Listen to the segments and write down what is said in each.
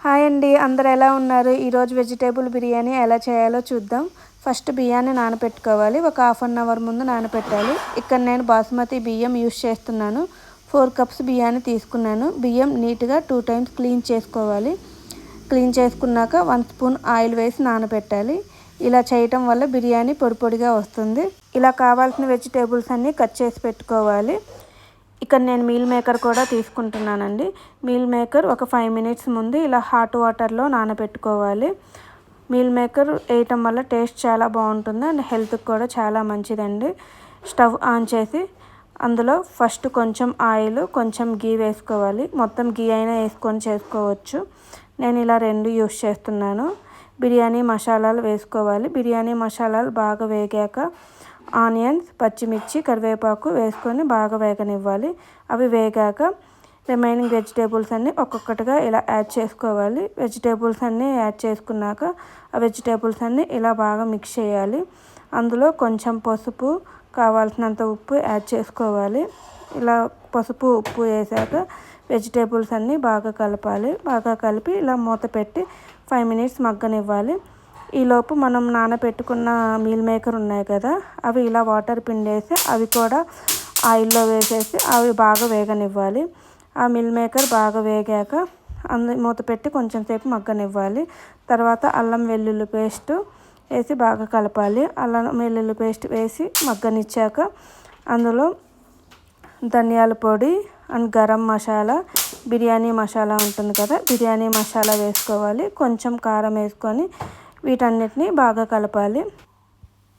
Hi అండి, అందరు ఎలా ఉన్నారు? ఈరోజు వెజిటేబుల్ బిర్యానీ ఎలా చేయాలో చూద్దాం. ఫస్ట్ బియ్యాన్ని నానబెట్టుకోవాలి. ఒక హాఫ్ అన్ అవర్ ముందు నానబెట్టాలి. ఇక్కడ నేను బాస్మతి బియ్యం యూస్ చేస్తున్నాను. 4 కప్స్ బియ్యాన్ని తీసుకున్నాను. బియ్యం నీట్గా 2 టైమ్స్ క్లీన్ చేసుకోవాలి. క్లీన్ చేసుకున్నాక 1 స్పూన్ ఆయిల్ వేసి నానబెట్టాలి. ఇలా చేయటం వల్ల బిర్యానీ పొడి పొడిగా వస్తుంది. ఇలా కావాల్సిన వెజిటేబుల్స్ అన్నీ కట్ చేసి పెట్టుకోవాలి. ఇక్కడ నేను మీల్ మేకర్ కూడా తీసుకుంటున్నానండి. మీల్ మేకర్ ఒక 5 మినిట్స్ ముందు ఇలా హాట్ వాటర్లో నానబెట్టుకోవాలి. మీల్ మేకర్ వేయటం వల్ల టేస్ట్ చాలా బాగుంటుంది అండ్ హెల్త్కి కూడా చాలా మంచిదండి. స్టవ్ ఆన్ చేసి అందులో ఫస్ట్ కొంచెం ఆయిల్, కొంచెం గీ వేసుకోవాలి. మొత్తం గీ అయినా వేసుకొని చేసుకోవచ్చు. నేను ఇలా 2 యూస్ చేస్తున్నాను. బిర్యానీ మసాలాలు వేసుకోవాలి. బిర్యానీ మసాలాలు బాగా వేగాక ఆనియన్స్, పచ్చిమిర్చి, కరివేపాకు వేసుకొని బాగా వేగనివ్వాలి. అవి వేగాక రిమైనింగ్ వెజిటేబుల్స్ అన్నీ ఒక్కొక్కటిగా ఇలా యాడ్ చేసుకోవాలి. వెజిటేబుల్స్ అన్నీ యాడ్ చేసుకున్నాక ఆ వెజిటేబుల్స్ అన్నీ ఇలా బాగా మిక్స్ చేయాలి. అందులో కొంచెం పసుపు, కావాల్సినంత ఉప్పు యాడ్ చేసుకోవాలి. ఇలా పసుపు, ఉప్పు వేసాక వెజిటేబుల్స్ అన్నీ బాగా కలపాలి. బాగా కలిపి ఇలా మూత పెట్టి 5 మినిట్స్ మగ్గనివ్వాలి. ఈలోపు మనం నానబెట్టుకున్న మీల్ మేకర్ ఉన్నాయి కదా, అవి ఇలా వాటర్ పిండేసి అవి కూడా ఆయిల్లో వేసేసి అవి బాగా వేగనివ్వాలి. ఆ మీల్ మేకర్ బాగా వేగాక మూత పెట్టి కొంచెం సేపు మగ్గనివ్వాలి. తర్వాత అల్లం వెల్లుల్లి పేస్ట్ వేసి బాగా కలపాలి. అల్లం వెల్లుల్లి పేస్ట్ వేసి మగ్గనిచ్చాక అందులో ధనియాల పొడి అండ్ గరం మసాలా, బిర్యానీ మసాలా ఉంటుంది కదా, బిర్యానీ మసాలా వేసుకోవాలి. కొంచెం కారం వేసుకొని వీటన్నిటిని బాగా కలపాలి.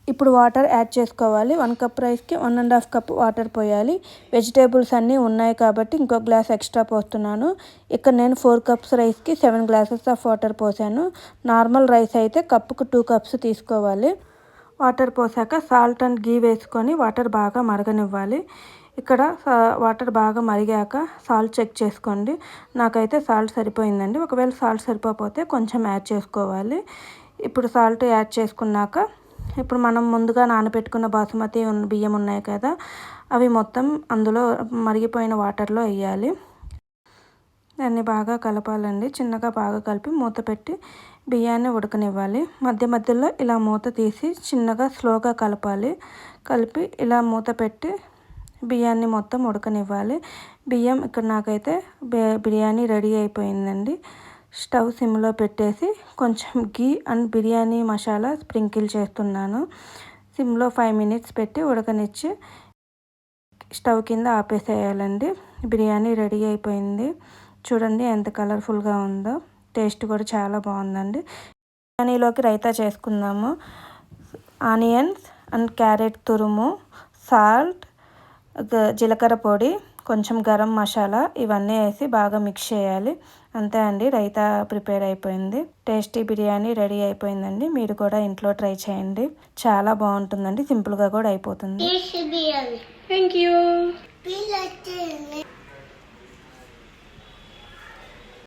ఇప్పుడు వాటర్ యాడ్ చేసుకోవాలి. 1 కప్ రైస్కి 1.5 కప్ వాటర్ పోయాలి. వెజిటేబుల్స్ అన్నీ ఉన్నాయి కాబట్టి ఇంకో గ్లాస్ ఎక్స్ట్రా పోస్తున్నాను. ఇక్కడ నేను 4 కప్స్ రైస్కి 7 గ్లాసెస్ ఆఫ్ వాటర్ పోసాను. నార్మల్ రైస్ అయితే కప్పుకు 2 కప్స్ తీసుకోవాలి. వాటర్ పోసాక సాల్ట్ అండ్ గీ వేసుకొని వాటర్ బాగా మరగనివ్వాలి. ఇక్కడ వాటర్ బాగా మరిగాక సాల్ట్ చెక్ చేసుకోండి. నాకైతే సాల్ట్ సరిపోయిందండి. ఒకవేళ సాల్ట్ సరిపోతే కొంచెం యాడ్ చేసుకోవాలి. ఇప్పుడు సాల్ట్ యాడ్ చేసుకున్నాక ఇప్పుడు మనం ముందుగా నానబెట్టుకున్న బాసుమతి బియ్యం ఉన్నాయి కదా, అవి మొత్తం అందులో మరిగిపోయిన వాటర్లో వేయాలి. దాన్ని బాగా కలపాలండి. చిన్నగా బాగా కలిపి మూత పెట్టి బియ్యాన్ని ఉడకనివ్వాలి. మధ్య మధ్యలో ఇలా మూత తీసి చిన్నగా స్లోగా కలపాలి. కలిపి ఇలా మూత పెట్టి బియ్యాన్ని మొత్తం ఉడకనివ్వాలి. బియ్యం ఇక్కడ నాకైతే బిర్యానీ రెడీ అయిపోయిందండి. స్టవ్ సిమ్లో పెట్టేసి కొంచెం గీ అండ్ బిర్యానీ మసాలా స్ప్రింకిల్ చేస్తున్నాను. సిమ్లో 5 మినిట్స్ పెట్టి ఉడకనిచ్చి స్టవ్ కింద ఆపేసేయాలండి. బిర్యానీ రెడీ అయిపోయింది. చూడండి ఎంత కలర్ఫుల్గా ఉందో. టేస్ట్ కూడా చాలా బాగుందండి. బిర్యానీలోకి రైతా చేసుకుందాము. ఆనియన్స్ అండ్ క్యారెట్ తురుము, సాల్ట్, జీలకర్ర పొడి, కొంచెం గరం మసాలా ఇవన్నీ వేసి బాగా మిక్స్ చేయాలి. అంతే అండి, రైతా ప్రిపేర్ అయిపోయింది. టేస్టీ బిర్యానీ రెడీ అయిపోయిందండి. మీరు కూడా ఇంట్లో ట్రై చేయండి. చాలా బాగుంటుందండి. సింపుల్గా కూడా అయిపోతుంది. Thank you.